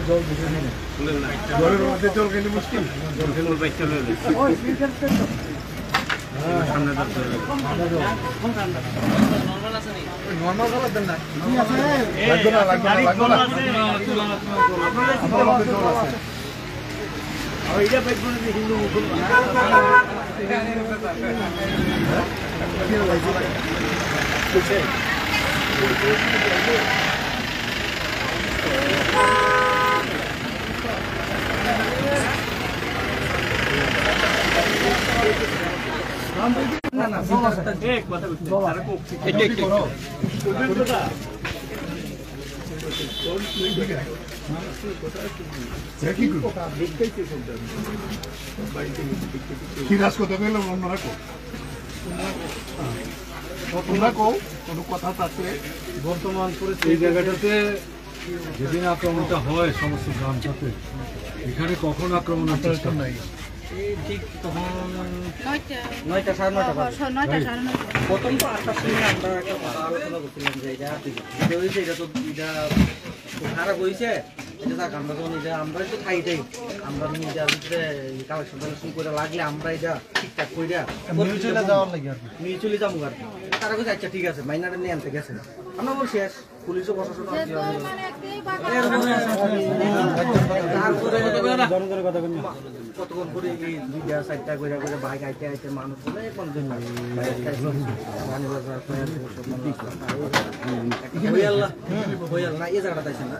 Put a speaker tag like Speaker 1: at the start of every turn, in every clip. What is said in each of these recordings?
Speaker 1: জল ঢুকে নেই জলের মধ্যে জল খেলে মুশকিল জল খেলে বাইক চলে সামনে নর্মাল জল দেন না লাগবে না এইটা বাইক বলে হিন্দু বর্তমান পরিস্থিতি এই জায়গাটাতে যেদিন আক্রমণটা হয় সমস্ত গ্রামটাতে এখানে কখন আক্রমণের চেষ্টা নাই ঠিক তখন 9টা 9:30 প্রথম তো 8টার সময় আমরা একটা আলোচনা করছিলাম যে এটা তো এটা খারাপ হয়েছে এটা আমরা যখন এটা আমরা একটু খাইটাই আমরা নিজের ভিতরে কালেকশন টালেকশন করে লাগলে আমরা এটা ঠিকঠাক করে চলে যাওয়ার লাগে আর নিয়ে চলে যাবো আর তারা বলছে আচ্ছা ঠিক আছে মাইনারে নিয়ে আনতে গেছে আমরা বল শেষ পুলিশও প্রশাসন জনগণের কথা কতক্ষণ করে এই 2টা 4টা করে করে বাইক আইতে আইতে মানুষ বলে এখন দিন না এই জায়গাটা তাইছে না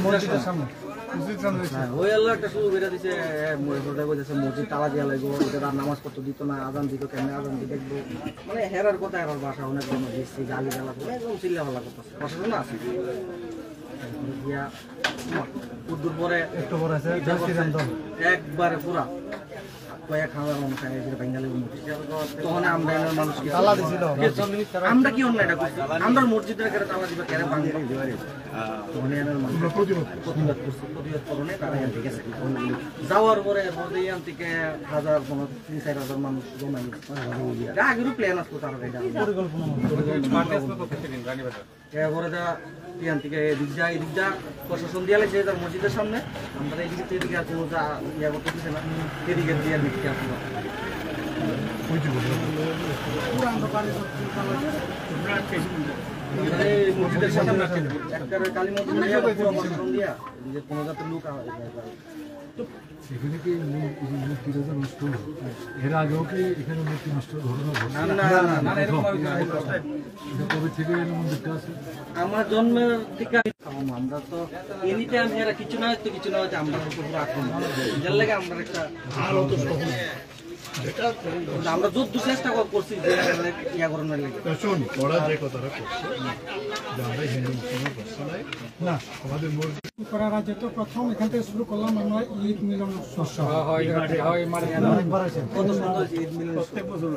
Speaker 1: মসজিদের সামনে ওই আল্লাহ একটা শুরু করে দিছে মসজিদ তালা দিয়া লাগবো এটা নামাজ পড়তে দিত না আজান দিত কেমন আজান দিয়ে দেখবো মানে হেরার কথা হেরার বাসা অনেক দিচ্ছি গালি গালা একদম চিল্লা ভাল্লা করতেছে প্রশাসন আছে উদ্দুর পরে একবারে পুরা কয়েক হাজার মানুষ তখন আমরা মানুষকে আমরা কি অন্যায়টা করছি আমরা মসজিদের কেন তালা দিবা কেন ভাঙি প্রতিবাদ করণে তারা এখান থেকে যাওয়ার পরে এখান থেকে 3-4 মানুষ জমা গেছে আগেরও প্ল্যান আসতো তারা এরপরে এখান থেকে এদিক যা প্রশাসন দিয়ে লাগছে তার মসজিদের সামনে আমরা এদিকে আর কোনো ইয়া করতে দিচ্ছে না এদিকে দিয়ে দিচ্ছি আসলো মসজিদের সামনে একটা কালী মন্দির প্রশাসন দিয়া কোনো যাতে লোক এখানে কি মূর্তিটা যে নষ্ট হলো এর আগেও কি এখানে মূর্তি নষ্ট ঘটনা কবে থেকে মন্দিরটা আছে আমার জন্মের থেকে আমরা তো এমনিতে আমি এরা কিছু না হয়তো কিছু না হয়তো আমরা পুরো আক্রমণ যার লাগে আমরা একটা ভালো তো আমরা যুদ্ধ চেষ্টা করছি যে ইয়া করানোর লাগে শোন ওরা যে কথাটা করছে যে আমরা হিন্দু মুসলমান করছি না আমাদের করার আগে তো প্রথম এখান থেকে শুরু করলাম আমরা ঈদ মিলন কত সুন্দর ঈদ মিলন প্রত্যেক বছর